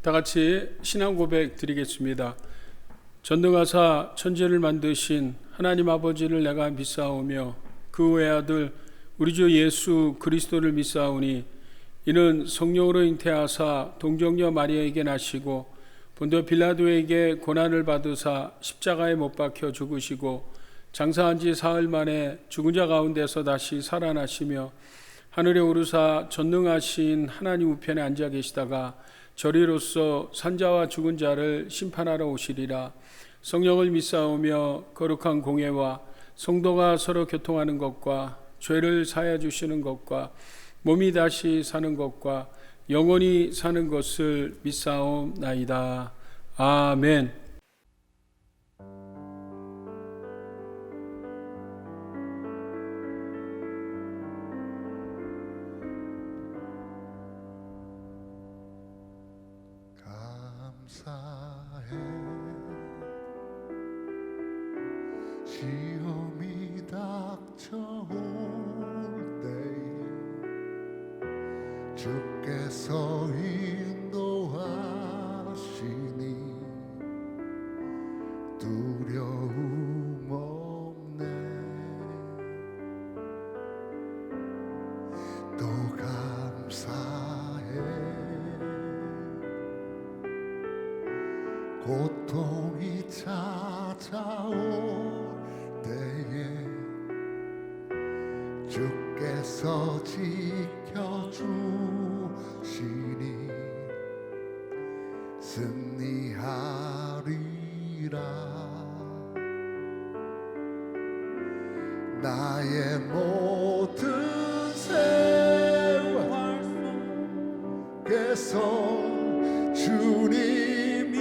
다 같이 신앙 고백 드리겠습니다. 전능하사 천지를 만드신 하나님 아버지를 내가 믿사오며 그 외아들 우리 주 예수 그리스도를 믿사오니 이는 성령으로 잉태하사 동정녀 마리아에게 나시고 본도 빌라도에게 고난을 받으사 십자가에 못 박혀 죽으시고 장사한 지 사흘 만에 죽은 자 가운데서 다시 살아나시며 하늘에 오르사 전능하신 하나님 우편에 앉아 계시다가 저리로서 산자와 죽은 자를 심판하러 오시리라. 성령을 믿사오며 거룩한 공회와 성도가 서로 교통하는 것과 죄를 사하여 주시는 것과 몸이 다시 사는 것과 영원히 사는 것을 믿사옵나이다. 아멘. 감사해 시험이 닥쳐올 때에 주께서 인도하시니 두려움 없네. 또 감사해 고통이 찾아올 때에 주께서 지켜주시니 승리하리라. 나의 모든 생활 속에서 주님이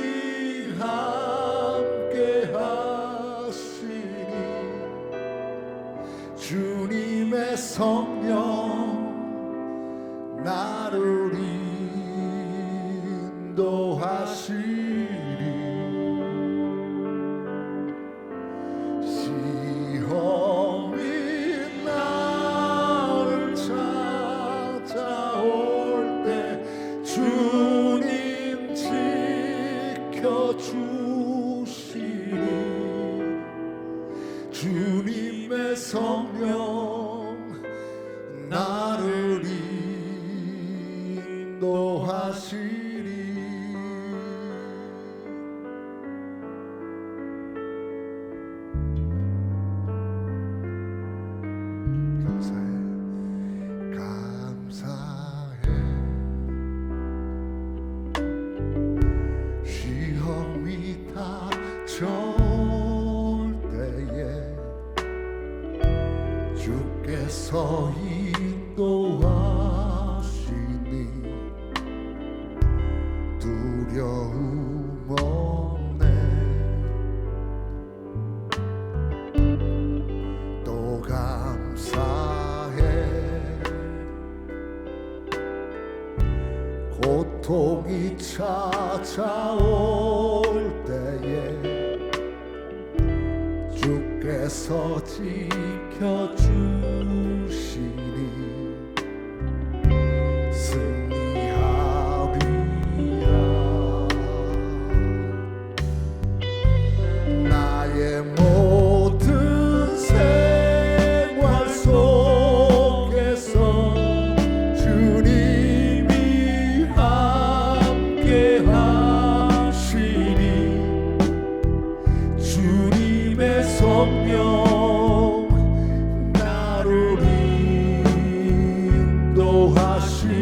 함께 하시니 주님의 성령 나를 인도하시리. 시험이 나를 찾아올 때 주님 지켜주시니 주님의 성령 나를 인도하시리. 감사해 시험이 닥쳐올 때에 주께서 인도하시니 두려움 없네. 또 감사해 고통이 찾아올 때에 주께서 지켜주시니 승리하리라. 나의 모든 생활 속에서 주님이 함께 하시니 주님의 성령 나를 인도하시리.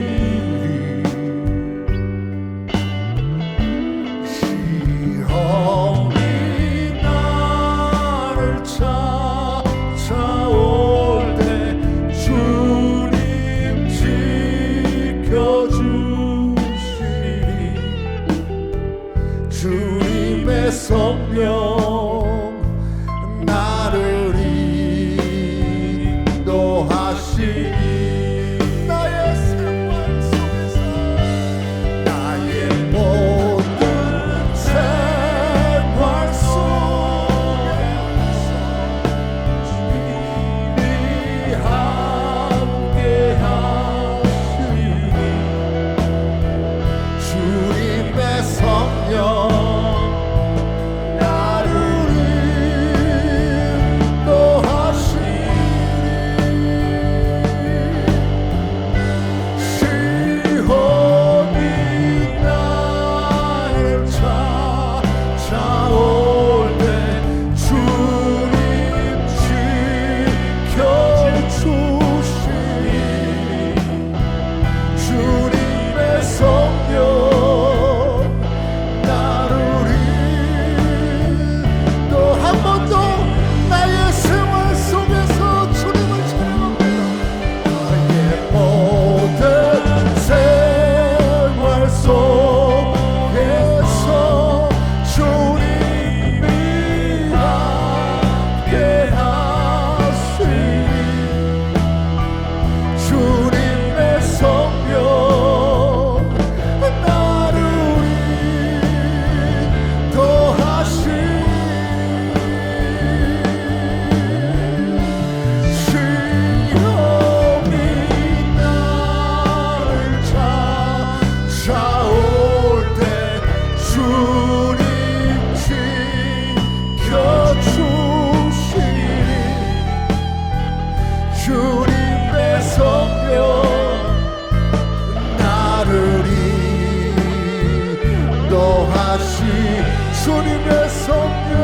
시험이 나를 찾아올 때 주님 지켜주시니 주님의 성령 나를 인도하시니 나의 생활 속에서 나의 모든 생활 속에서 주님이 함께 하시니 주님의 나를 인도하시니 시험이 나를 찾아올 때 주님 지켜주시니 주님의 성령 나를 인도 한 번 더 나의 생활 속에서 주님을 찬양합니다. 나의 모든 생활 속에서 주님이 함께하시니 주님의 성령 나를 인도하시니 시험이 나를 찾아올 때 주님 지켜주시니 주님의 성령 나를 인도하시 주님의 성령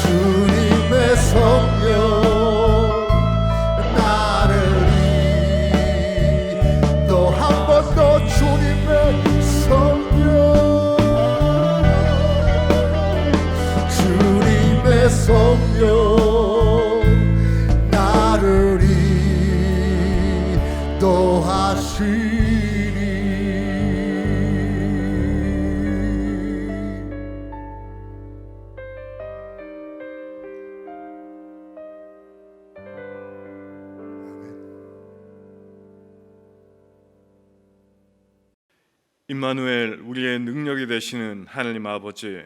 주님의 성령 나를 인도 한 번 더 주님의 성령 주님의 성령 나를 임마누엘, 우리의 능력이 되시는 하나님 아버지,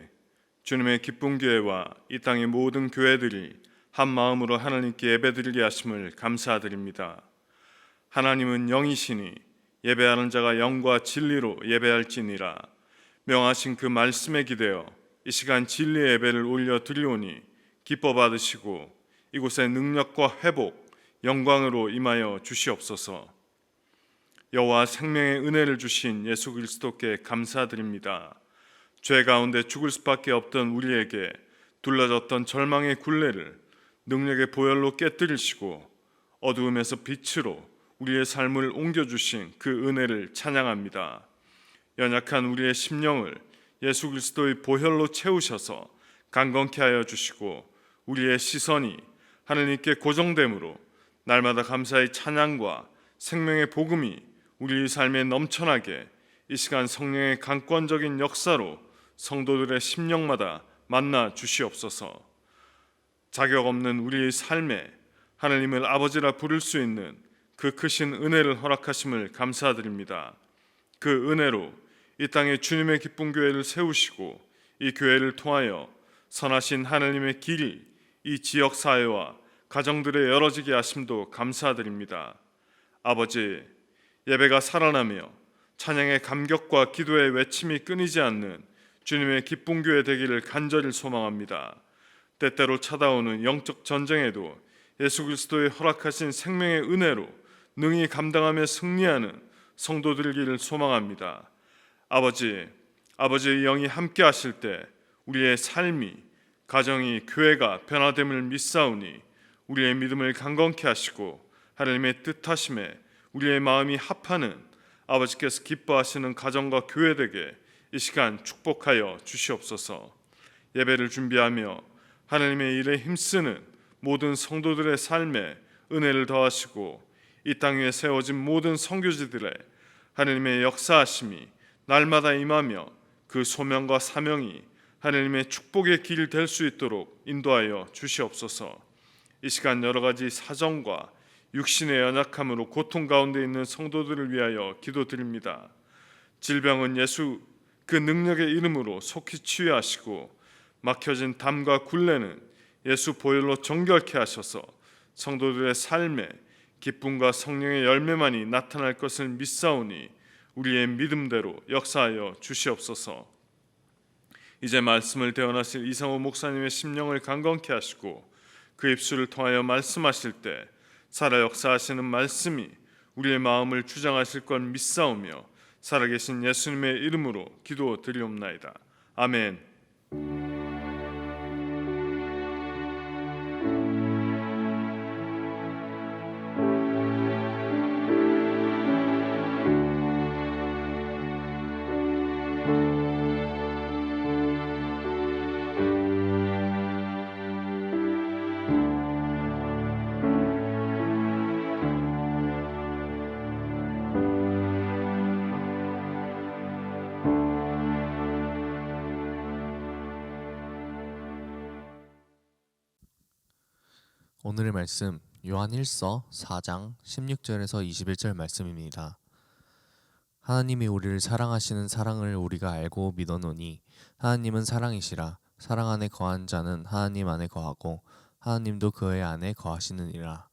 주님의 기쁜 교회와 이 땅의 모든 교회들이 한 마음으로 하나님께 예배드리게 하심을 감사드립니다. 하나님은 영이시니 예배하는 자가 영과 진리로 예배할지니라. 명하신 그 말씀에 기대어 이 시간 진리의 예배를 올려 드리오니 기뻐 받으시고 이곳에 능력과 회복, 영광으로 임하여 주시옵소서. 여호와 생명의 은혜를 주신 예수 그리스도께 감사드립니다. 죄 가운데 죽을 수밖에 없던 우리에게 둘러졌던 절망의 굴레를 능력의 보혈로 깨뜨리시고 어두움에서 빛으로 우리의 삶을 옮겨주신 그 은혜를 찬양합니다. 연약한 우리의 심령을 예수 그리스도의 보혈로 채우셔서 강건케 하여 주시고 우리의 시선이 하느님께 고정됨으로 날마다 감사의 찬양과 생명의 복음이 우리의 삶에 넘쳐나게 이 시간 성령의 강권적인 역사로 성도들의 심령마다 만나 주시옵소서. 자격 없는 우리의 삶에 하나님을 아버지라 부를 수 있는 그 크신 은혜를 허락하심을 감사드립니다. 그 은혜로 이 땅에 주님의 기쁜 교회를 세우시고 이 교회를 통하여 선하신 하나님의 길이 이 지역 사회와 가정들에 열어지게 하심도 감사드립니다. 아버지, 예배가 살아나며 찬양의 감격과 기도의 외침이 끊이지 않는 주님의 기쁜 교회 되기를 간절히 소망합니다. 때때로 찾아오는 영적 전쟁에도 예수 그리스도의 허락하신 생명의 은혜로 능히 감당하며 승리하는 성도들기를 소망합니다. 아버지의 영이 함께 하실 때 우리의 삶이, 가정이, 교회가 변화됨을 믿사오니 우리의 믿음을 강건케 하시고 하나님의 뜻하심에 우리의 마음이 합하는 아버지께서 기뻐하시는 가정과 교회 되게 이 시간 축복하여 주시옵소서. 예배를 준비하며 하나님의 일에 힘쓰는 모든 성도들의 삶에 은혜를 더하시고 이 땅 위에 세워진 모든 선교지들의 하나님의 역사하심이 날마다 임하며 그 소명과 사명이 하나님의 축복의 길 될 수 있도록 인도하여 주시옵소서. 이 시간 여러 가지 사정과 육신의 연약함으로 고통 가운데 있는 성도들을 위하여 기도드립니다. 질병은 예수 그 능력의 이름으로 속히 치유하시고 막혀진 담과 굴레는 예수 보혈로 정결케 하셔서 성도들의 삶에 기쁨과 성령의 열매만이 나타날 것을 믿사오니 우리의 믿음대로 역사하여 주시옵소서. 이제 말씀을 대언하실 이상호 목사님의 심령을 강건케 하시고 그 입술을 통하여 말씀하실 때 살아 역사하시는 말씀이 우리의 마음을 주장하실 것 믿사오며 살아계신 예수님의 이름으로 기도드리옵나이다. 아멘. 오늘의 말씀 요한 1서 4장 16절에서 21절 말씀입니다. 하나님이 우리를 사랑하시는 사랑을 우리가 알고 믿어노니 하나님은 사랑이시라. 사랑 안에 거한 자는 하나님 안에 거하고 하나님도 그의 안에 거하시느니라.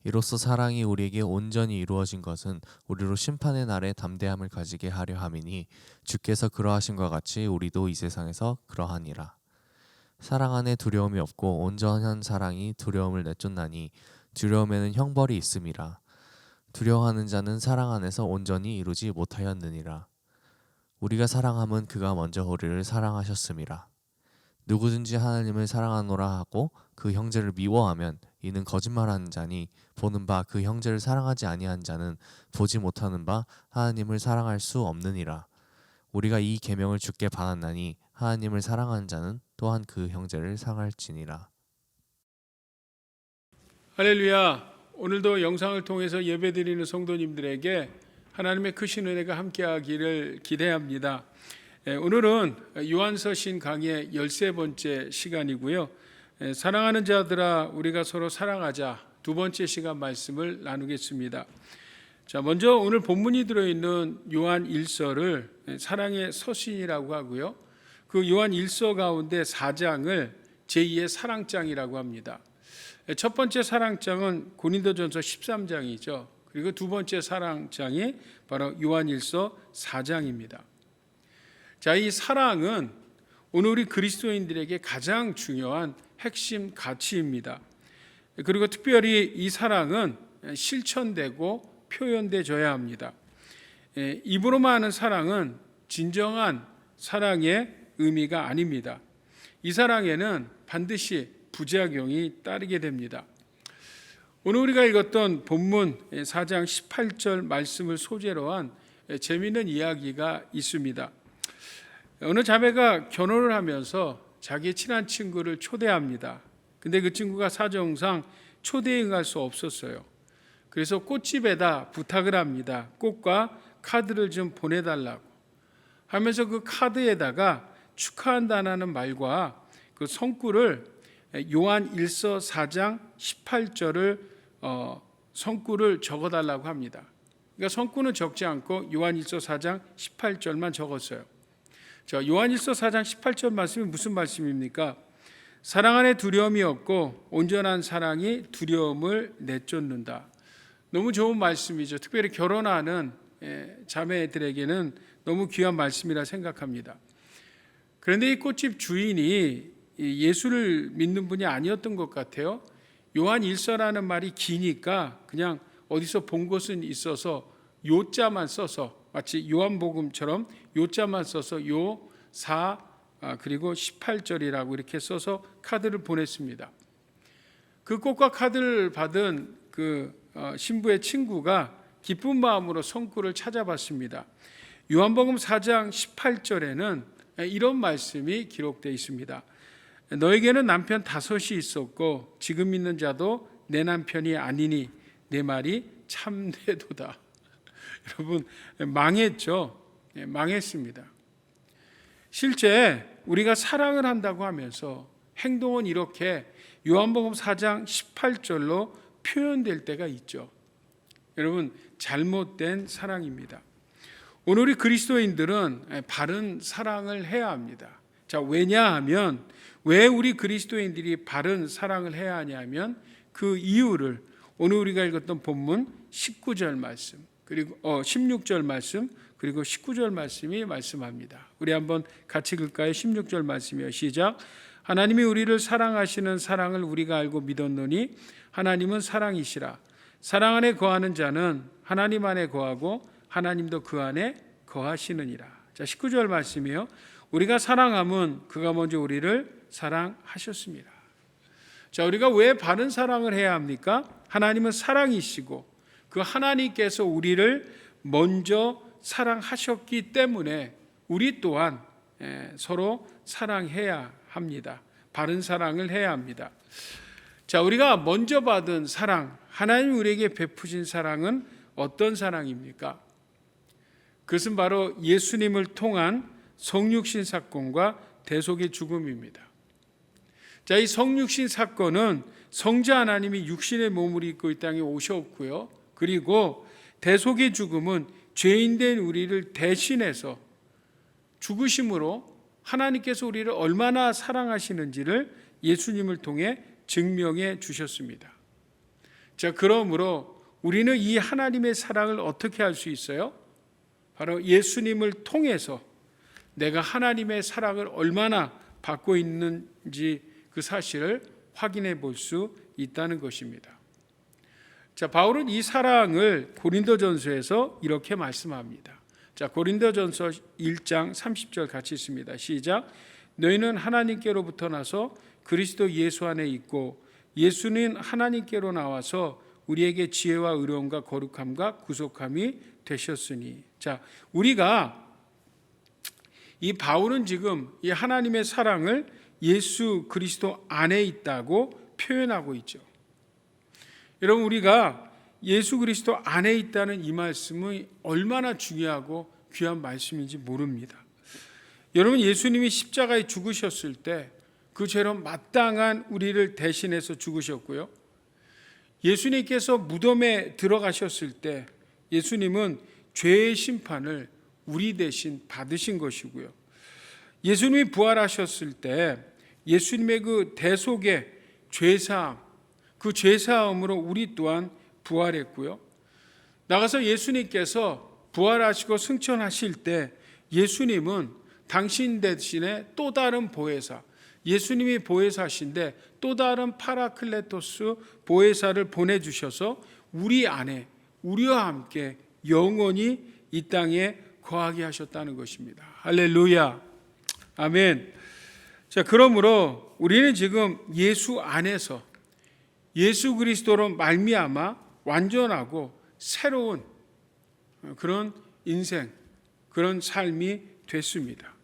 이로써 사랑이 우리에게 온전히 이루어진 것은 우리로 심판의 날에 담대함을 가지게 하려 함이니 주께서 그러하신과 같이 우리도 이 세상에서 그러하니라. 사랑 안에 두려움이 없고 온전한 사랑이 두려움을 내쫓나니 두려움에는 형벌이 있음이라. 두려워하는 자는 사랑 안에서 온전히 이루지 못하였느니라. 우리가 사랑함은 그가 먼저 우리를 사랑하셨음이라. 누구든지 하나님을 사랑하노라 하고 그 형제를 미워하면 이는 거짓말하는 자니 보는 바 그 형제를 사랑하지 아니한 자는 보지 못하는 바 하나님을 사랑할 수 없느니라. 우리가 이 계명을 주께 받았나니 하나님을 사랑하는 자는 또한 그 형제를 사랑할지니라. 할렐루야. 오늘도 영상을 통해서 예배드리는 성도님들에게 하나님의 크신 은혜가 함께하기를 기대합니다. 오늘은 요한서신 강의 13번째 시간이고요. 사랑하는 자들아 우리가 서로 사랑하자 두 번째 시간 말씀을 나누겠습니다. 자, 먼저 오늘 본문이 들어있는 요한 1서를 사랑의 서신이라고 하고요. 그 요한 1서 가운데 4장을 제2의 사랑장이라고 합니다. 첫 번째 사랑장은 고린도전서 13장이죠. 그리고 두 번째 사랑장이 바로 요한 1서 4장입니다. 자, 이 사랑은 오늘 우리 그리스도인들에게 가장 중요한 핵심 가치입니다. 그리고 특별히 이 사랑은 실천되고 표현되어야 합니다. 입으로만 하는 사랑은 진정한 사랑의 의미가 아닙니다. 이 사랑에는 반드시 부작용이 따르게 됩니다. 오늘 우리가 읽었던 본문 4장 18절 말씀을 소재로 한 재미있는 이야기가 있습니다. 어느 자매가 결혼을 하면서 자기 친한 친구를 초대합니다. 근데 그 친구가 사정상 초대에 응할 수 없었어요. 그래서 꽃집에다 부탁을 합니다. 꽃과 카드를 좀 보내달라고 하면서 그 카드에다가 축하한다는 말과 그 성구를 요한 1서 4장 18절을 성구를 적어달라고 합니다. 그러니까 성구는 적지 않고 요한 1서 4장 18절만 적었어요. 자, 요한 1서 4장 18절 말씀이 무슨 말씀입니까? 사랑 안에 두려움이 없고 온전한 사랑이 두려움을 내쫓는다. 너무 좋은 말씀이죠. 특별히 결혼하는 자매들에게는 너무 귀한 말씀이라 생각합니다. 그런데 이 꽃집 주인이 예수를 믿는 분이 아니었던 것 같아요. 요한 1서라는 말이 기니까 그냥 어디서 본 것은 있어서 요자만 써서 마치 요한복음처럼 요자만 써서 요 4 그리고 18절이라고 이렇게 써서 카드를 보냈습니다. 그 꽃과 카드를 받은 그 신부의 친구가 기쁜 마음으로 성구를 찾아봤습니다. 요한복음 4장 18절에는 이런 말씀이 기록되어 있습니다. 너에게는 남편 5이 있었고 지금 있는 자도 내 남편이 아니니 내 말이 참되도다. 여러분 망했죠. 망했습니다. 실제 우리가 사랑을 한다고 하면서 행동은 이렇게 요한복음 4장 18절로 표현될 때가 있죠. 여러분 잘못된 사랑입니다. 오늘 우리 그리스도인들은 바른 사랑을 해야 합니다. 자, 왜냐하면 왜 우리 그리스도인들이 바른 사랑을 해야 하냐면 그 이유를 오늘 우리가 읽었던 본문 19절 말씀, 그리고 16절 말씀 그리고 19절 말씀이 말씀합니다. 우리 한번 같이 읽을까요? 16절 말씀이요. 시작. 하나님이 우리를 사랑하시는 사랑을 우리가 알고 믿었노니 하나님은 사랑이시라. 사랑 안에 거하는 자는 하나님 안에 거하고 하나님도 그 안에 거하시느니라. 자, 19절 말씀이요. 우리가 사랑함은 그가 먼저 우리를 사랑하셨습니다. 자, 우리가 왜 바른 사랑을 해야 합니까? 하나님은 사랑이시고 그 하나님께서 우리를 먼저 사랑하셨기 때문에 우리 또한 서로 사랑해야 합니다. 바른 사랑을 해야 합니다. 자, 우리가 먼저 받은 사랑, 하나님 우리에게 베푸신 사랑은 어떤 사랑입니까? 그것은 바로 예수님을 통한 성육신 사건과 대속의 죽음입니다. 자, 이 성육신 사건은 성자 하나님이 육신의 몸을 입고 이 땅에 오셨고요. 그리고 대속의 죽음은 죄인된 우리를 대신해서 죽으심으로 하나님께서 우리를 얼마나 사랑하시는지를 예수님을 통해 증명해 주셨습니다. 자, 그러므로 우리는 이 하나님의 사랑을 어떻게 할 수 있어요? 바로 예수님을 통해서 내가 하나님의 사랑을 얼마나 받고 있는지 그 사실을 확인해 볼 수 있다는 것입니다. 자, 바울은 이 사랑을 고린도전서에서 이렇게 말씀합니다. 자, 고린도전서 1장 30절 같이 있습니다. 시작. 너희는 하나님께로부터 나서 그리스도 예수 안에 있고 예수는 하나님께로 나와서 우리에게 지혜와 의로움과 거룩함과 구속함이 되셨으니. 자, 우리가 이 바울은 지금 이 하나님의 사랑을 예수 그리스도 안에 있다고 표현하고 있죠. 여러분, 우리가 예수 그리스도 안에 있다는 이 말씀이 얼마나 중요하고 귀한 말씀인지 모릅니다. 여러분, 예수님이 십자가에 죽으셨을 때 그 죄로 마땅한 우리를 대신해서 죽으셨고요. 예수님께서 무덤에 들어가셨을 때 예수님은 죄의 심판을 우리 대신 받으신 것이고요. 예수님이 부활하셨을 때 예수님의 그 대속의 죄사함, 그 죄사함으로 우리 또한 부활했고요. 나가서 예수님께서 부활하시고 승천하실 때 예수님은 당신 대신에 또 다른 보혜사, 예수님이 보혜사신데 또 다른 파라클레토스 보혜사를 보내주셔서 우리 안에 우리와 함께 영원히 이 땅에 거하게 하셨다는 것입니다. 할렐루야, 아멘. 자, 그러므로 우리는 지금 예수 안에서 예수 그리스도로 말미암아 완전하고 새로운 그런 인생, 그런 삶이 됐습니다.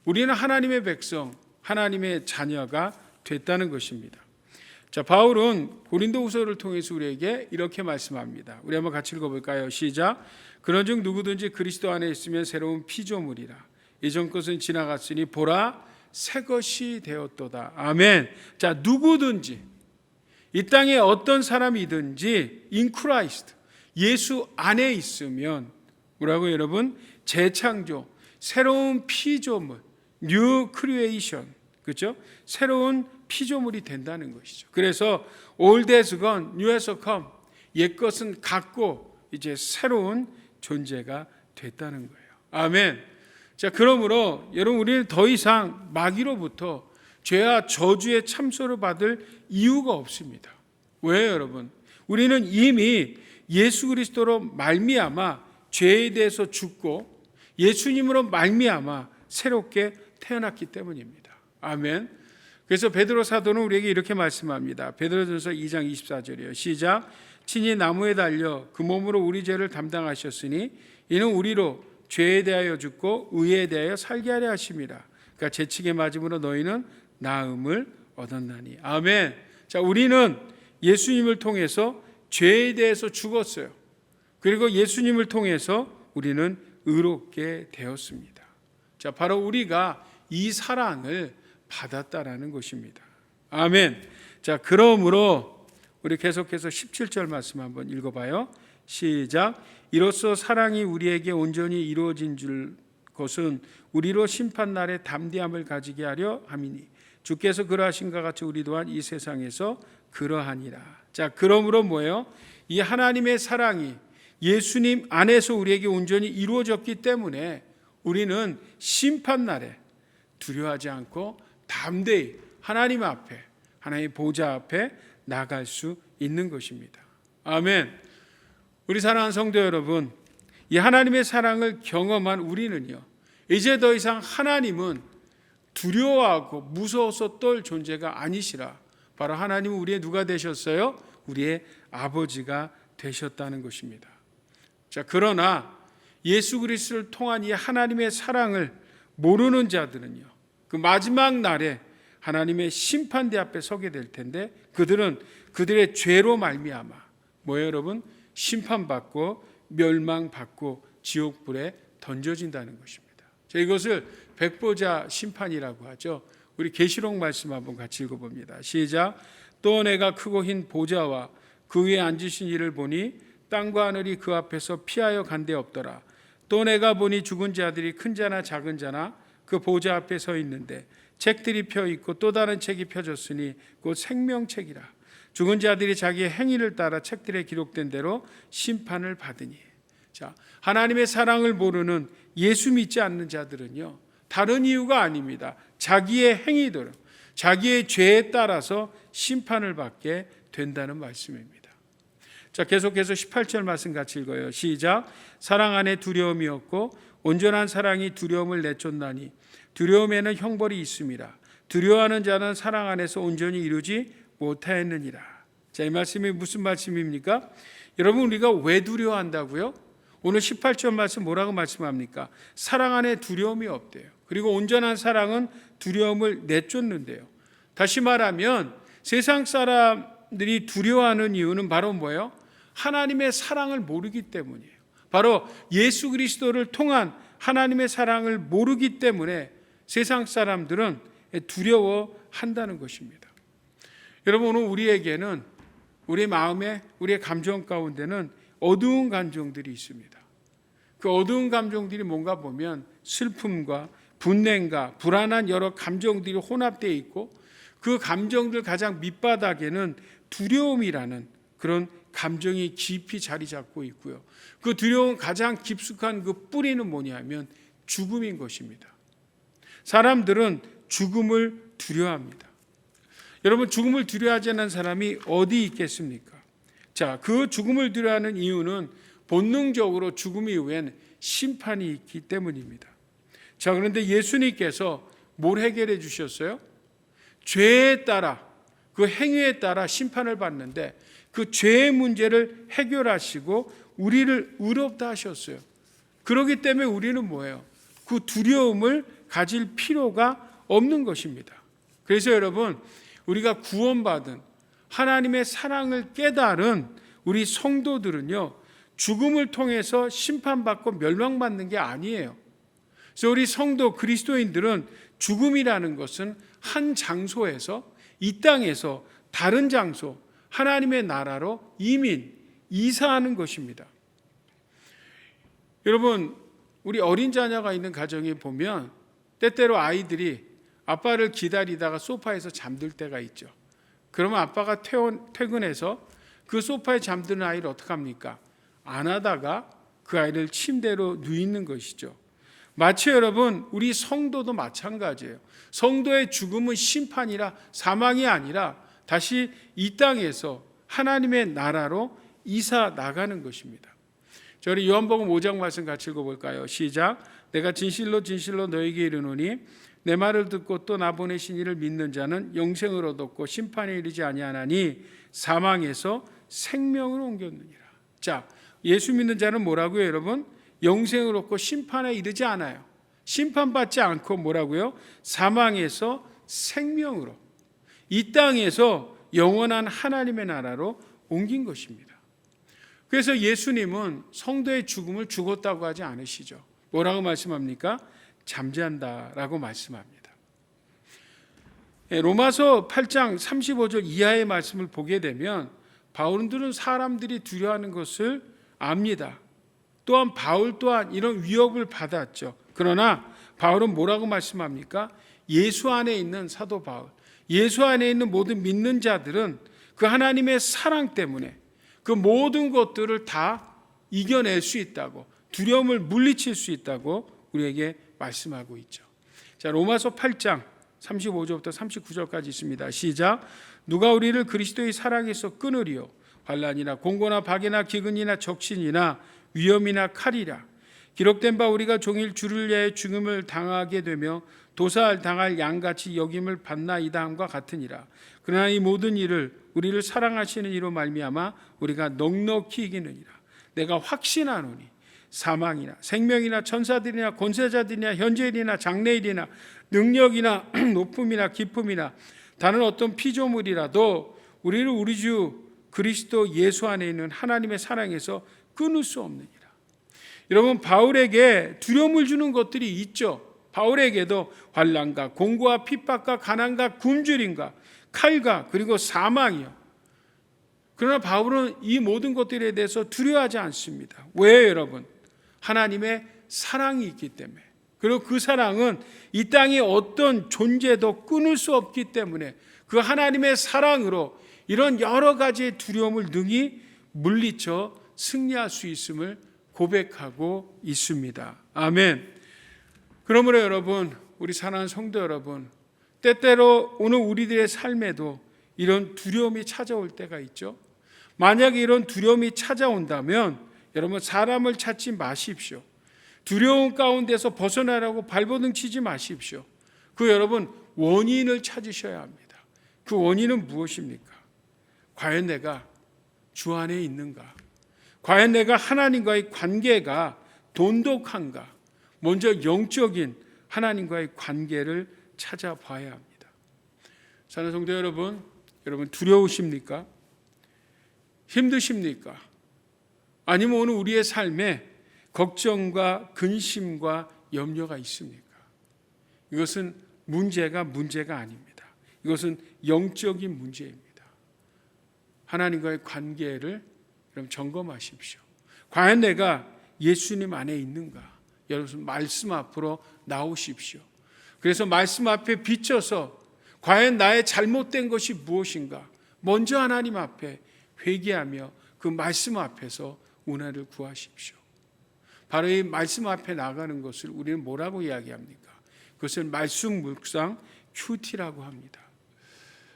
우리는 하나님의 백성, 하나님의 자녀가 됐다는 것입니다. 자, 바울은 고린도후서를 통해서 우리에게 이렇게 말씀합니다. 우리 한번 같이 읽어볼까요? 시작. 그런즉 누구든지 그리스도 안에 있으면 새로운 피조물이라. 이전 것은 지나갔으니 보라 새 것이 되었도다. 아멘. 자, 누구든지 이 땅에 어떤 사람이든지 in Christ, 예수 안에 있으면 뭐라고 여러분? 재창조, 새로운 피조물, new creation, 그렇죠? 새로운 피조물이 된다는 것이죠. 그래서 old has gone, new has come. 옛 것은 갔고 이제 새로운 존재가 됐다는 거예요. 아멘. 자, 그러므로 여러분, 우리는 더 이상 마귀로부터 죄와 저주의 참소를 받을 이유가 없습니다. 왜요, 여러분? 우리는 이미 예수 그리스도로 말미암아 죄에 대해서 죽고 예수님으로 말미암아 새롭게 태어났기 때문입니다. 아멘. 그래서 베드로 사도는 우리에게 이렇게 말씀합니다. 베드로전서 2장 24절이에요. 시작. 친히 나무에 달려 그 몸으로 우리 죄를 담당하셨으니 이는 우리로 죄에 대하여 죽고 의에 대하여 살게 하려 하심이라. 그러니까 재치게 맞음으로 너희는 나음을 얻었나니. 아멘. 자, 우리는 예수님을 통해서 죄에 대해서 죽었어요. 그리고 예수님을 통해서 우리는 의롭게 되었습니다. 자, 바로 우리가 이 사랑을 받았다라는 것입니다. 아멘. 자, 그러므로 우리 계속해서 17절 말씀 한번 읽어봐요. 시작. 이로써 사랑이 우리에게 온전히 이루어진 줄 것은 우리로 심판날에 담대함을 가지게 하려 함이니 주께서 그러하신 것 같이 우리 또한 이 세상에서 그러하니라. 자, 그러므로 뭐예요? 이 하나님의 사랑이 예수님 안에서 우리에게 온전히 이루어졌기 때문에 우리는 심판날에 두려워하지 않고 담대히 하나님 앞에, 하나님의 보좌 앞에 나갈 수 있는 것입니다. 아멘. 우리 사랑하는 성도 여러분, 이 하나님의 사랑을 경험한 우리는요, 이제 더 이상 하나님은 두려워하고 무서워서 떨 존재가 아니시라. 바로 하나님은 우리의 누가 되셨어요? 우리의 아버지가 되셨다는 것입니다. 자, 그러나 예수 그리스도를 통한 이 하나님의 사랑을 모르는 자들은요, 그 마지막 날에 하나님의 심판대 앞에 서게 될 텐데, 그들은 그들의 죄로 말미암아 뭐예요, 여러분? 심판받고 멸망받고 지옥불에 던져진다는 것입니다. 자, 이것을 백보자 심판이라고 하죠. 우리 계시록 말씀 한번 같이 읽어봅니다. 시작. 또 내가 크고 흰 보좌와 그 위에 앉으신 이를 보니 땅과 하늘이 그 앞에서 피하여 간데 없더라. 또 내가 보니 죽은 자들이 큰 자나 작은 자나 그 보좌 앞에 서 있는데 책들이 펴 있고 또 다른 책이 펴졌으니 곧 생명책이라. 죽은 자들이 자기의 행위를 따라 책들에 기록된 대로 심판을 받으니. 자, 하나님의 사랑을 모르는 예수 믿지 않는 자들은요, 다른 이유가 아닙니다. 자기의 행위대로, 자기의 죄에 따라서 심판을 받게 된다는 말씀입니다. 자, 계속해서 18절 말씀 같이 읽어요. 시작. 사랑 안에 두려움이 없고 온전한 사랑이 두려움을 내쫓나니 두려움에는 형벌이 있습니다. 두려워하는 자는 사랑 안에서 온전히 이루지 못하였느니라. 자, 이 말씀이 무슨 말씀입니까? 여러분, 우리가 왜 두려워한다고요? 오늘 18절 말씀 뭐라고 말씀합니까? 사랑 안에 두려움이 없대요. 그리고 온전한 사랑은 두려움을 내쫓는데요. 다시 말하면 세상 사람들이 두려워하는 이유는 바로 뭐예요? 하나님의 사랑을 모르기 때문이에요. 바로 예수 그리스도를 통한 하나님의 사랑을 모르기 때문에 세상 사람들은 두려워한다는 것입니다. 여러분, 오늘 우리에게는 우리 마음에, 우리의 감정 가운데는 어두운 감정들이 있습니다. 그 어두운 감정들이 뭔가 보면 슬픔과 분냉과 불안한 여러 감정들이 혼합되어 있고, 그 감정들 가장 밑바닥에는 두려움이라는 그런 감정이 깊이 자리 잡고 있고요. 그 두려움 가장 깊숙한 그 뿌리는 뭐냐면 죽음인 것입니다. 사람들은 죽음을 두려워합니다. 여러분, 죽음을 두려워하지 않는 사람이 어디 있겠습니까? 자, 그 죽음을 두려워하는 이유는 본능적으로 죽음 이후엔 심판이 있기 때문입니다. 자, 그런데 예수님께서 뭘 해결해 주셨어요? 죄에 따라, 그 행위에 따라 심판을 받는데 그 죄의 문제를 해결하시고 우리를 의롭다 하셨어요. 그렇기 때문에 우리는 뭐예요? 그 두려움을 가질 필요가 없는 것입니다. 그래서 여러분, 우리가 구원받은 하나님의 사랑을 깨달은 우리 성도들은요, 죽음을 통해서 심판받고 멸망받는 게 아니에요. 그래서 우리 성도 그리스도인들은 죽음이라는 것은 한 장소에서, 이 땅에서 다른 장소, 하나님의 나라로 이사하는 것입니다. 여러분, 우리 어린 자녀가 있는 가정에 보면 때때로 아이들이 아빠를 기다리다가 소파에서 잠들 때가 있죠. 그러면 아빠가 퇴근해서 그 소파에 잠드는 아이를 어떻게 합니까? 안아다가 그 아이를 침대로 누이는 것이죠. 마치 여러분, 우리 성도도 마찬가지예요. 성도의 죽음은 심판이라, 사망이 아니라 다시 이 땅에서 하나님의 나라로 이사 나가는 것입니다. 저희 요한복음 5장 말씀 같이 읽어볼까요? 시작. 내가 진실로 진실로 너에게 이르노니 내 말을 듣고 또 나 보내신 이를 믿는 자는 영생을 얻었고 심판에 이르지 아니하나니 사망에서 생명을 옮겼느니라. 자, 예수 믿는 자는 뭐라고요, 여러분? 영생을 얻고 심판에 이르지 않아요. 심판받지 않고 뭐라고요? 사망에서 생명으로, 이 땅에서 영원한 하나님의 나라로 옮긴 것입니다. 그래서 예수님은 성도의 죽음을 죽었다고 하지 않으시죠. 뭐라고 말씀합니까? 잠잠다라고 말씀합니다. 로마서 8장 35절 이하의 말씀을 보게 되면 바울들은 사람들이 두려워하는 것을 압니다. 또한 바울 또한 이런 위협을 받았죠. 그러나 바울은 뭐라고 말씀합니까? 예수 안에 있는 사도 바울, 예수 안에 있는 모든 믿는 자들은 그 하나님의 사랑 때문에 그 모든 것들을 다 이겨낼 수 있다고, 두려움을 물리칠 수 있다고 우리에게 말씀하고 있죠. 자, 로마서 8장 35절부터 39절까지 있습니다. 시작. 누가 우리를 그리스도의 사랑에서 끊으리요? 환난이나 공고나 박해나 기근이나 적신이나 위험이나 칼이라. 기록된 바 우리가 종일 주를 위하여 죽음을 당하게 되며 도살 당할 양같이 여김을 받나이다 함과 같으니라. 그러나 이 모든 일을 우리를 사랑하시는 이로 말미암아 우리가 넉넉히 이기느니라. 내가 확신하노니 사망이나 생명이나 천사들이나 권세자들이나 현재일이나 장래일이나 능력이나 높음이나 깊음이나 다른 어떤 피조물이라도 우리를 우리 주 그리스도 예수 안에 있는 하나님의 사랑에서 끊을 수 없느니라. 여러분, 바울에게 두려움을 주는 것들이 있죠. 바울에게도 환난과 공고와 핍박과 가난과 굶주림과 칼과 그리고 사망이요. 그러나 바울은 이 모든 것들에 대해서 두려워하지 않습니다. 왜 여러분? 하나님의 사랑이 있기 때문에. 그리고 그 사랑은 이 땅의 어떤 존재도 끊을 수 없기 때문에 그 하나님의 사랑으로 이런 여러 가지의 두려움을 능히 물리쳐 승리할 수 있음을 고백하고 있습니다. 아멘. 그러므로 여러분, 우리 사랑하는 성도 여러분, 때때로 오늘 우리들의 삶에도 이런 두려움이 찾아올 때가 있죠. 만약에 이런 두려움이 찾아온다면 여러분, 사람을 찾지 마십시오. 두려움 가운데서 벗어나라고 발버둥 치지 마십시오. 그 여러분, 원인을 찾으셔야 합니다. 그 원인은 무엇입니까? 과연 내가 주 안에 있는가? 과연 내가 하나님과의 관계가 돈독한가? 먼저 영적인 하나님과의 관계를 찾아봐야 합니다. 사랑하는 성도 여러분, 여러분 두려우십니까? 힘드십니까? 아니면 오늘 우리의 삶에 걱정과 근심과 염려가 있습니까? 이것은 문제가 아닙니다. 이것은 영적인 문제입니다. 하나님과의 관계를 여러분 점검하십시오. 과연 내가 예수님 안에 있는가? 여러분 말씀 앞으로 나오십시오. 그래서 말씀 앞에 비춰서 과연 나의 잘못된 것이 무엇인가? 먼저 하나님 앞에 회개하며 그 말씀 앞에서 은혜를 구하십시오. 바로 이 말씀 앞에 나가는 것을 우리는 뭐라고 이야기합니까? 그것을 말씀 묵상 큐티라고 합니다.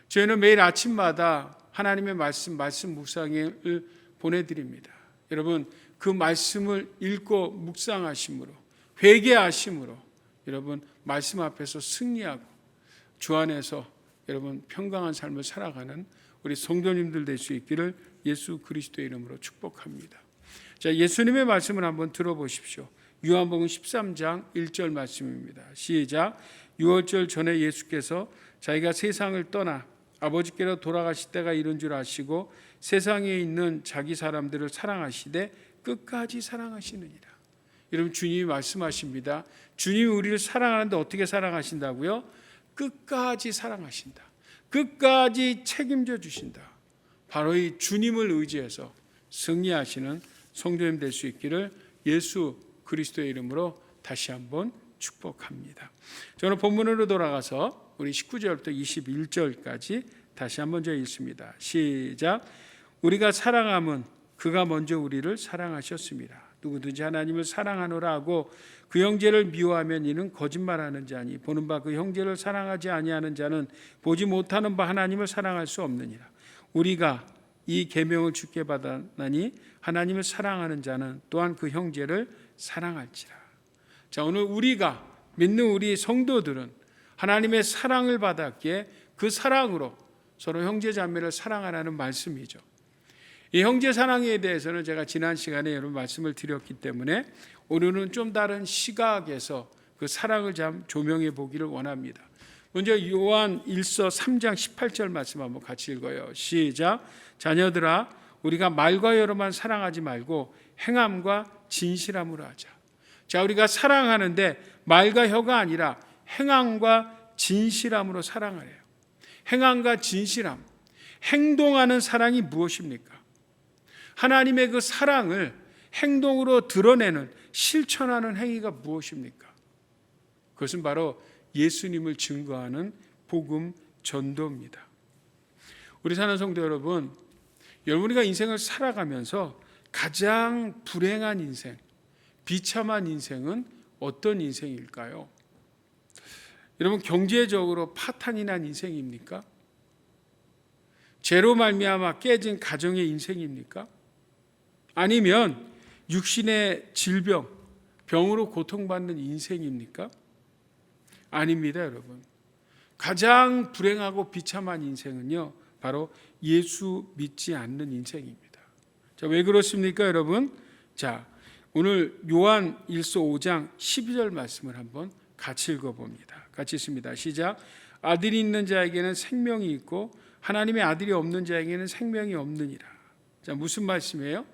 저희는 매일 아침마다 하나님의 말씀 묵상을 보내드립니다. 여러분, 그 말씀을 읽고 묵상하심으로, 회개하심으로 여러분 말씀 앞에서 승리하고 주 안에서 여러분 평강한 삶을 살아가는 우리 성도님들 될 수 있기를 예수 그리스도의 이름으로 축복합니다. 자, 예수님의 말씀을 한번 들어보십시오. 요한복음 13장 1절 말씀입니다. 시작. 유월절 전에 예수께서 자기가 세상을 떠나 아버지께로 돌아가실 때가 이른 줄 아시고 세상에 있는 자기 사람들을 사랑하시되 끝까지 사랑하시느니라. 여러분, 주님이 말씀하십니다. 주님이 우리를 사랑하는데 어떻게 사랑하신다고요? 끝까지 사랑하신다. 끝까지 책임져 주신다. 바로 이 주님을 의지해서 승리하시는 성도님 될 수 있기를 예수 그리스도의 이름으로 다시 한번 축복합니다. 저는 본문으로 돌아가서 우리 19절부터 21절까지 다시 한번 저 읽습니다. 시작. 우리가 사랑함은 그가 먼저 우리를 사랑하셨습니다. 누구든지 하나님을 사랑하노라 하고 그 형제를 미워하면 이는 거짓말하는 자니 보는 바 그 형제를 사랑하지 아니하는 자는 보지 못하는 바 하나님을 사랑할 수 없느니라. 우리가 이 계명을 주께 받았나니 하나님을 사랑하는 자는 또한 그 형제를 사랑할지라. 자, 오늘 우리가 믿는 우리 성도들은 하나님의 사랑을 받았기에 그 사랑으로 서로 형제 자매를 사랑하라는 말씀이죠. 이 형제 사랑에 대해서는 제가 지난 시간에 여러분 말씀을 드렸기 때문에 오늘은 좀 다른 시각에서 그 사랑을 좀 조명해 보기를 원합니다. 먼저 요한 1서 3장 18절 말씀 한번 같이 읽어요. 시작. 자녀들아, 우리가 말과 혀로만 사랑하지 말고 행함과 진실함으로 하자. 자, 우리가 사랑하는데 말과 혀가 아니라 행함과 진실함으로 사랑하래요. 행함과 진실함. 행동하는 사랑이 무엇입니까? 하나님의 그 사랑을 행동으로 드러내는 실천하는 행위가 무엇입니까? 그것은 바로 예수님을 증거하는 복음 전도입니다. 우리 사는 성도 여러분, 여러분이가 인생을 살아가면서 가장 불행한 인생, 비참한 인생은 어떤 인생일까요? 여러분, 경제적으로 파탄이 난 인생입니까? 죄로 말미암아 깨진 가정의 인생입니까? 아니면 육신의 질병, 병으로 고통받는 인생입니까? 아닙니다, 여러분. 가장 불행하고 비참한 인생은요, 바로 예수 믿지 않는 인생입니다. 자, 왜 그렇습니까, 여러분? 자, 오늘 요한 1서 5장 12절 말씀을 한번 같이 읽어봅니다. 같이 있습니다. 시작. 아들이 있는 자에게는 생명이 있고 하나님의 아들이 없는 자에게는 생명이 없느니라. 자, 무슨 말씀이에요?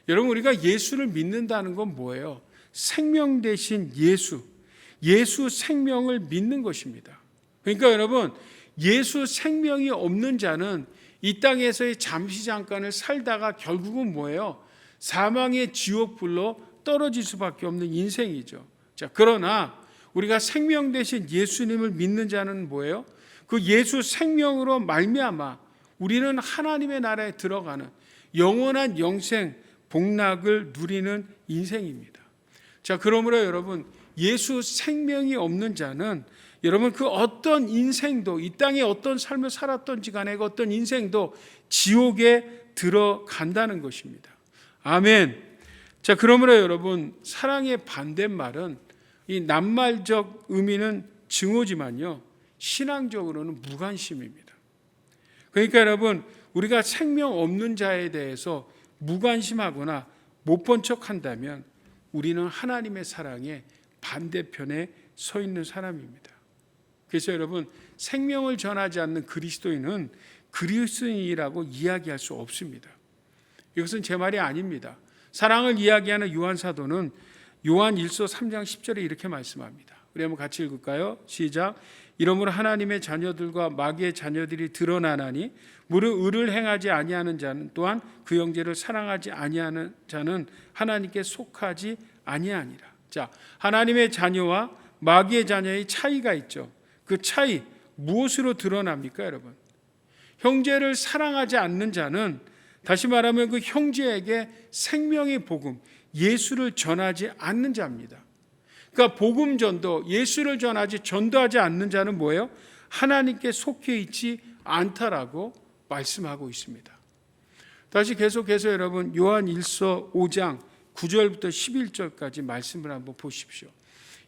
여러분, 우리가 예수를 믿는다는 건 뭐예요? 생명 대신 예수 생명을 믿는 것입니다. 그러니까 여러분, 예수 생명이 없는 자는 이 땅에서의 잠시 잠깐을 살다가 결국은 뭐예요? 사망의 지옥불로 떨어질 수밖에 없는 인생이죠. 자, 그러나 우리가 생명 대신 예수님을 믿는 자는 뭐예요? 그 예수 생명으로 말미암아 우리는 하나님의 나라에 들어가는 영원한 영생 복락을 누리는 인생입니다. 자, 그러므로 여러분, 예수 생명이 없는 자는 여러분 그 어떤 인생도, 이 땅에 어떤 삶을 살았던지 간에 그 어떤 인생도 지옥에 들어간다는 것입니다. 아멘. 자, 그러므로 여러분, 사랑의 반대말은 이 낱말적 의미는 증오지만요, 신앙적으로는 무관심입니다. 그러니까 여러분, 우리가 생명 없는 자에 대해서 무관심하거나 못 본 척한다면 우리는 하나님의 사랑의 반대편에 서 있는 사람입니다. 그래서 여러분, 생명을 전하지 않는 그리스도인은 그리스도인이라고 이야기할 수 없습니다. 이것은 제 말이 아닙니다. 사랑을 이야기하는 요한 사도는 요한 1서 3장 10절에 이렇게 말씀합니다. 우리 한번 같이 읽을까요? 시작. 이러므로 하나님의 자녀들과 마귀의 자녀들이 드러나나니 무릇 의를 행하지 아니하는 자는 또한 그 형제를 사랑하지 아니하는 자는 하나님께 속하지 아니하니라. 자, 하나님의 자녀와 마귀의 자녀의 차이가 있죠. 그 차이 무엇으로 드러납니까, 여러분? 형제를 사랑하지 않는 자는, 다시 말하면 그 형제에게 생명의 복음, 예수를 전하지 않는 자입니다. 그러니까 복음 전도, 예수를 전도하지 않는 자는 뭐예요? 하나님께 속해 있지 않다라고 말씀하고 있습니다. 다시 계속해서 여러분, 요한 1서 5장 9절부터 11절까지 말씀을 한번 보십시오.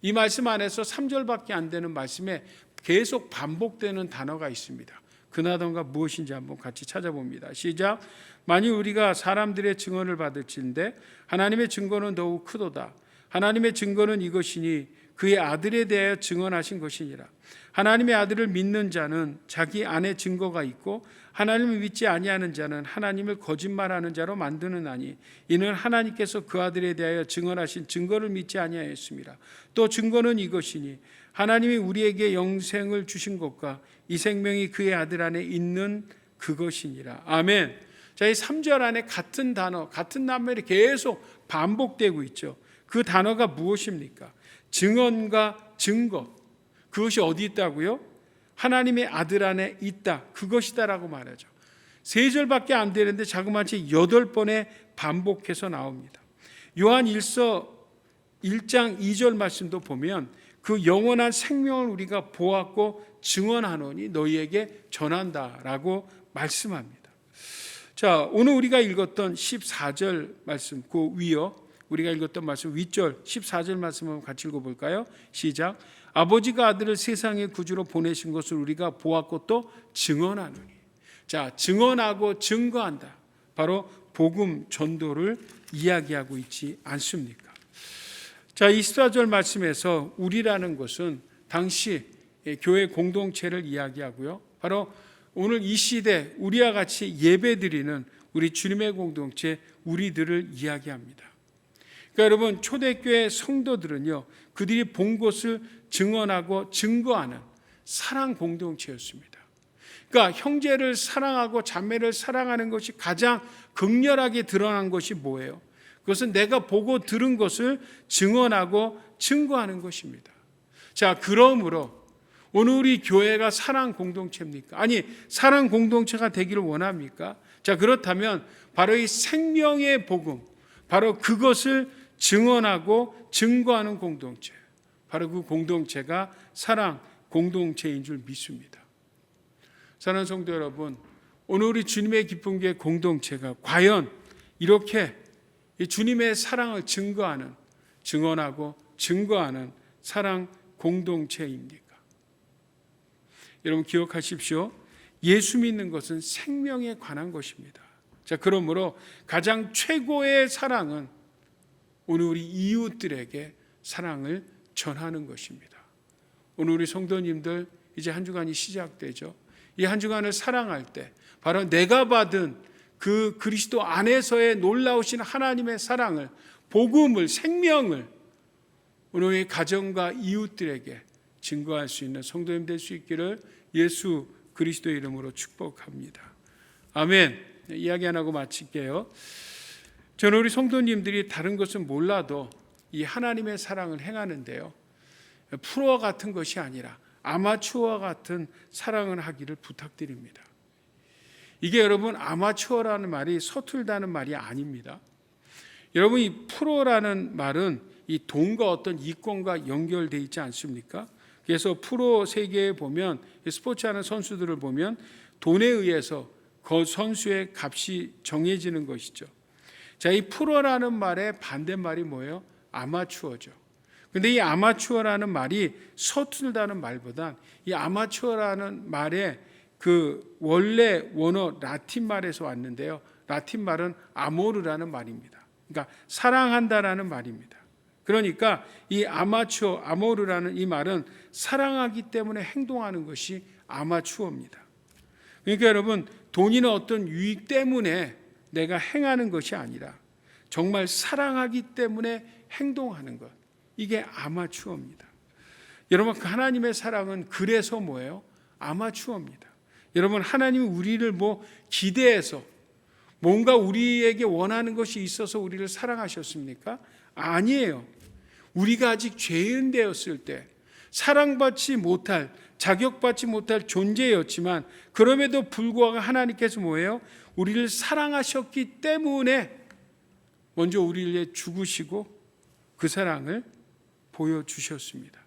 이 말씀 안에서 3절밖에 안 되는 말씀에 계속 반복되는 단어가 있습니다. 그 단어가 무엇인지 한번 같이 찾아봅니다. 시작. 만일 우리가 사람들의 증언을 받을진대 하나님의 증거는 더욱 크도다. 하나님의 증거는 이것이니 그의 아들에 대하여 증언하신 것이니라. 하나님의 아들을 믿는 자는 자기 안에 증거가 있고 하나님을 믿지 아니하는 자는 하나님을 거짓말하는 자로 만드느나니 이는 하나님께서 그 아들에 대하여 증언하신 증거를 믿지 아니하였습니다. 또 증거는 이것이니 하나님이 우리에게 영생을 주신 것과 이 생명이 그의 아들 안에 있는 그것이니라. 아멘. 자, 이 3절 안에 같은 단어, 같은 낱말이 계속 반복되고 있죠. 그 단어가 무엇입니까? 증언과 증거. 그것이 어디 있다고요? 하나님의 아들 안에 있다. 그것이다라고 말하죠. 3절밖에 안 되는데 자그마치 8번에 반복해서 나옵니다. 요한 1서 1장 2절 말씀도 보면 그 영원한 생명을 우리가 보았고 증언하노니 너희에게 전한다라고 말씀합니다. 자, 오늘 우리가 읽었던 14절 말씀, 그 위요, 우리가 읽었던 말씀 윗절 14절 말씀을 같이 읽어볼까요? 시작. 아버지가 아들을 세상의 구주로 보내신 것을 우리가 보았고 또 증언하노니. 자, 증언하고 증거한다. 바로 복음 전도를 이야기하고 있지 않습니까? 자, 24절 말씀에서 우리라는 것은 당시 교회 공동체를 이야기하고요. 바로 오늘 이 시대 우리와 같이 예배드리는 우리 주님의 공동체, 우리들을 이야기합니다. 그러니까 여러분, 초대교회 성도들은요, 그들이 본 것을 증언하고 증거하는 사랑 공동체였습니다. 그러니까 형제를 사랑하고 자매를 사랑하는 것이 가장 극렬하게 드러난 것이 뭐예요? 그것은 내가 보고 들은 것을 증언하고 증거하는 것입니다. 자, 그러므로 오늘 우리 교회가 사랑 공동체입니까? 아니, 사랑 공동체가 되기를 원합니까? 자, 그렇다면 바로 이 생명의 복음, 바로 그것을 증언하고 증거하는 공동체, 바로 그 공동체가 사랑 공동체인 줄 믿습니다. 사랑하는 성도 여러분, 오늘 우리 주님의 기쁜 교회 공동체가 과연 이렇게 주님의 사랑을 증언하고 증거하는 사랑 공동체입니까? 여러분 기억하십시오. 예수 믿는 것은 생명에 관한 것입니다. 자, 그러므로 가장 최고의 사랑은 오늘 우리 이웃들에게 사랑을 전하는 것입니다. 오늘 우리 성도님들 이제 한 주간이 시작되죠. 이 한 주간을 사랑할 때 바로 내가 받은 그 그리스도 안에서의 놀라우신 하나님의 사랑을, 복음을, 생명을 오늘 우리 가정과 이웃들에게 증거할 수 있는 성도님 될 수 있기를 예수 그리스도의 이름으로 축복합니다. 아멘. 이야기 안 하고 마칠게요. 저는 우리 성도님들이 다른 것은 몰라도 이 하나님의 사랑을 행하는데요, 프로와 같은 것이 아니라 아마추어와 같은 사랑을 하기를 부탁드립니다. 이게 여러분 아마추어라는 말이 서툴다는 말이 아닙니다. 여러분 이 프로라는 말은 이 돈과 어떤 이권과 연결되어 있지 않습니까? 그래서 프로 세계에 보면 스포츠하는 선수들을 보면 돈에 의해서 그 선수의 값이 정해지는 것이죠. 자, 이 프로라는 말의 반대말이 뭐예요? 아마추어죠. 근데 이 아마추어라는 말이 서툴다는 말보단 이 아마추어라는 말의 그 원래 원어 라틴 말에서 왔는데요. 라틴 말은 아모르라는 말입니다. 그러니까 사랑한다라는 말입니다. 그러니까 이 아마추어, 아모르라는 이 말은 사랑하기 때문에 행동하는 것이 아마추어입니다. 그러니까 여러분 돈이나 어떤 유익 때문에 내가 행하는 것이 아니라 정말 사랑하기 때문에 행동하는 것, 이게 아마추어입니다. 여러분 하나님의 사랑은 그래서 뭐예요? 아마추어입니다. 여러분 하나님은 우리를 기대해서 뭔가 우리에게 원하는 것이 있어서 우리를 사랑하셨습니까? 아니에요. 우리가 아직 죄인 되었을 때 사랑받지 못할, 자격받지 못할 존재였지만 그럼에도 불구하고 하나님께서 뭐예요? 우리를 사랑하셨기 때문에 먼저 우리를 위해 죽으시고 그 사랑을 보여주셨습니다.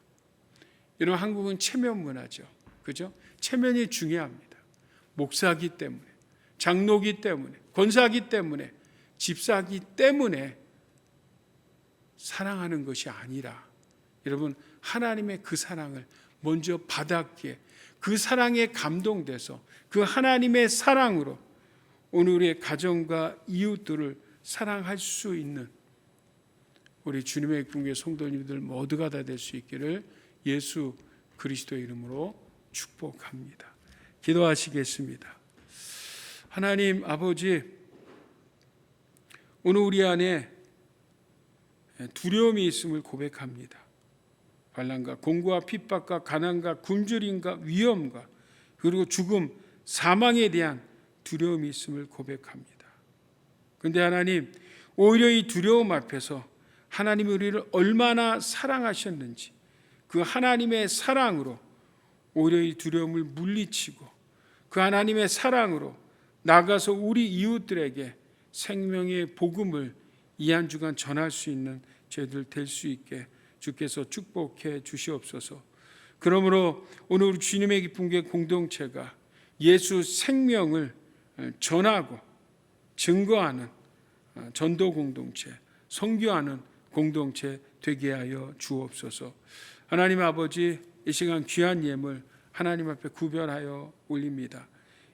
여러분 한국은 체면 문화죠. 그죠? 체면이 중요합니다. 목사기 때문에, 장로기 때문에, 권사기 때문에, 집사기 때문에 사랑하는 것이 아니라 여러분 하나님의 그 사랑을 먼저 받았기에 그 사랑에 감동돼서 그 하나님의 사랑으로 오늘 우리의 가정과 이웃들을 사랑할 수 있는 우리 주님의 궁의 성도님들 모두가 다 될 수 있기를 예수 그리스도의 이름으로 축복합니다. 기도하시겠습니다. 하나님 아버지, 오늘 우리 안에 두려움이 있음을 고백합니다. 환난과 공고와 핍박과 가난과 굶주림과 위험과 그리고 죽음, 사망에 대한 두려움이 있음을 고백합니다. 그런데 하나님, 오히려 이 두려움 앞에서 하나님이 우리를 얼마나 사랑하셨는지 그 하나님의 사랑으로 오히려 이 두려움을 물리치고 그 하나님의 사랑으로 나가서 우리 이웃들에게 생명의 복음을 이 한 주간 전할 수 있는 저희들 될 수 있게 주께서 축복해 주시옵소서. 그러므로 오늘 우리 주님의 기쁜 교회 공동체가 예수 생명을 전하고 증거하는 전도 공동체, 선교하는 공동체 되게 하여 주옵소서. 하나님 아버지, 이 시간 귀한 예물 하나님 앞에 구별하여 올립니다.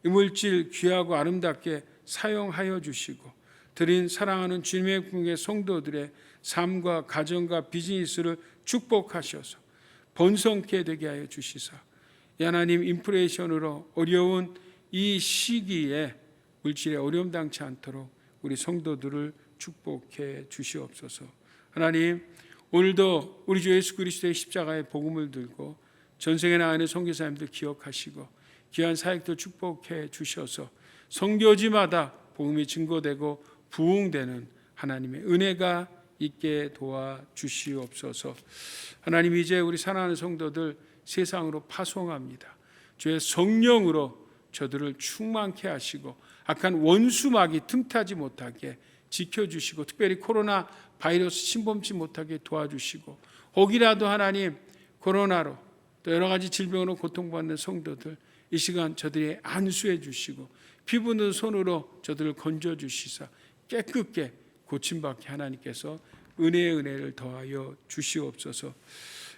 이 물질 귀하고 아름답게 사용하여 주시고 드린 사랑하는 주님의 궁의 성도들의 삶과 가정과 비즈니스를 축복하셔서 번성케 되게 하여 주시사, 하나님 인플레이션으로 어려운 이 시기에 물질에 어려움 당치 않도록 우리 성도들을 축복해 주시옵소서. 하나님, 오늘도 우리 주 예수 그리스도의 십자가의 복음을 들고 전생에 나가는 선교사님들 기억하시고 귀한 사역도 축복해 주셔서 선교지마다 복음이 증거되고 부흥되는 하나님의 은혜가 있게 도와 주시옵소서. 하나님, 이제 우리 사랑하는 성도들 세상으로 파송합니다. 주의 성령으로 저들을 충만케 하시고 악한 원수막이 틈타지 못하게 지켜주시고 특별히 코로나 바이러스 침범치 못하게 도와주시고 혹이라도 하나님 코로나로 또 여러 가지 질병으로 고통받는 성도들 이 시간 저들이 안수해 주시고 피 묻은 손으로 저들을 건져 주시사 깨끗게 고침받게 하나님께서 은혜를 더하여 주시옵소서.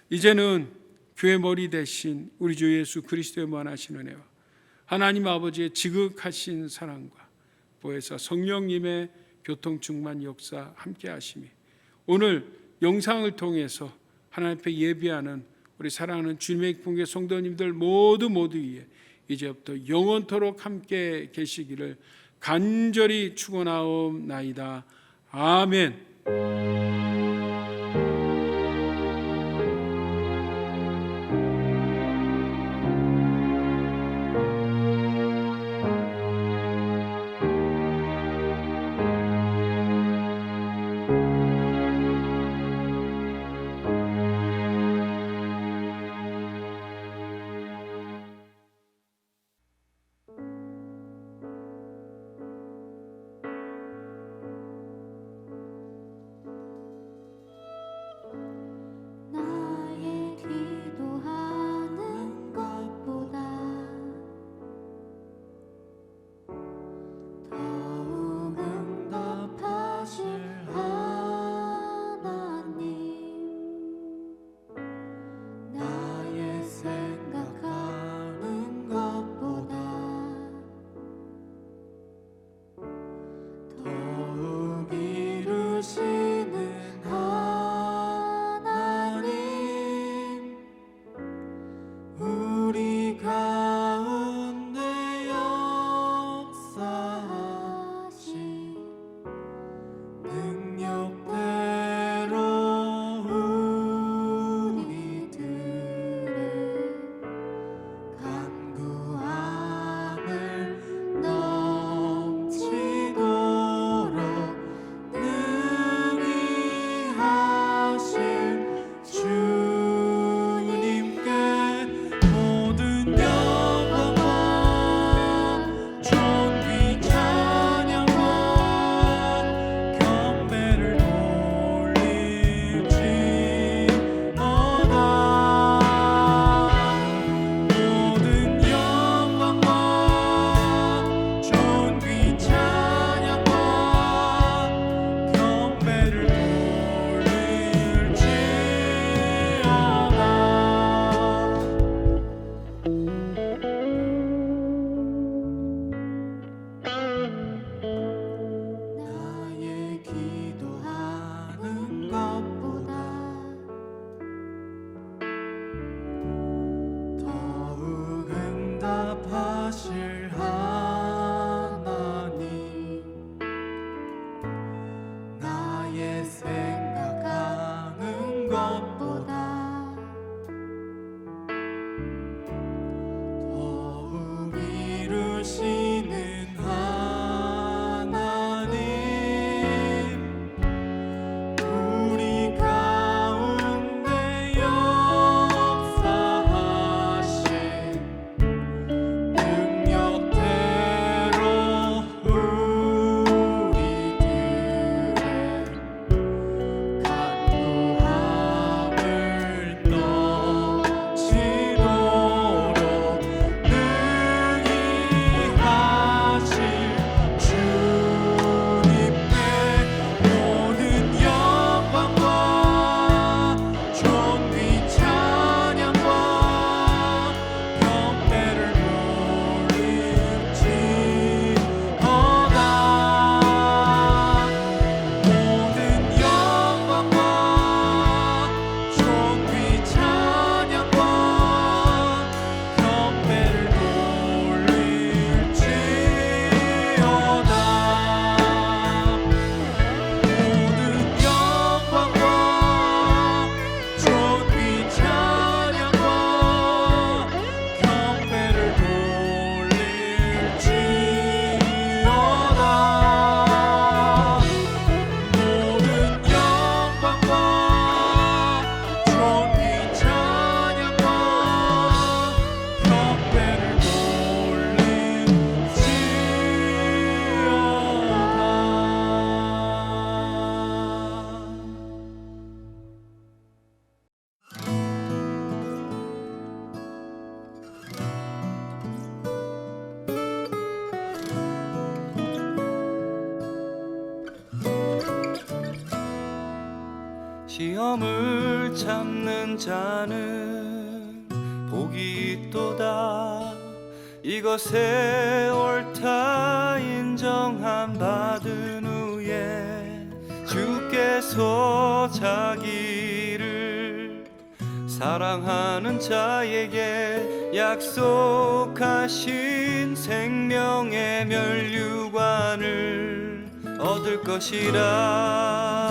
이제는 교회 머리 대신 우리 주 예수 그리스도의 무한하신 은혜와 하나님 아버지의 지극하신 사랑과 보혜사 성령님의 교통 충만 역사 함께 하심이 오늘 영상을 통해서 하나님 앞에 예비하는 우리 사랑하는 주님의 기쁨의 성도님들 모두 위에 이제부터 영원토록 함께 계시기를 간절히 축원하옵나이다. 아멘. 시험을 참는 자는 복이 있도다. 이것에 옳다 인정함 받은 후에 주께서 자기를 사랑하는 자에게 약속하신 생명의 면류관을 얻을 것이라.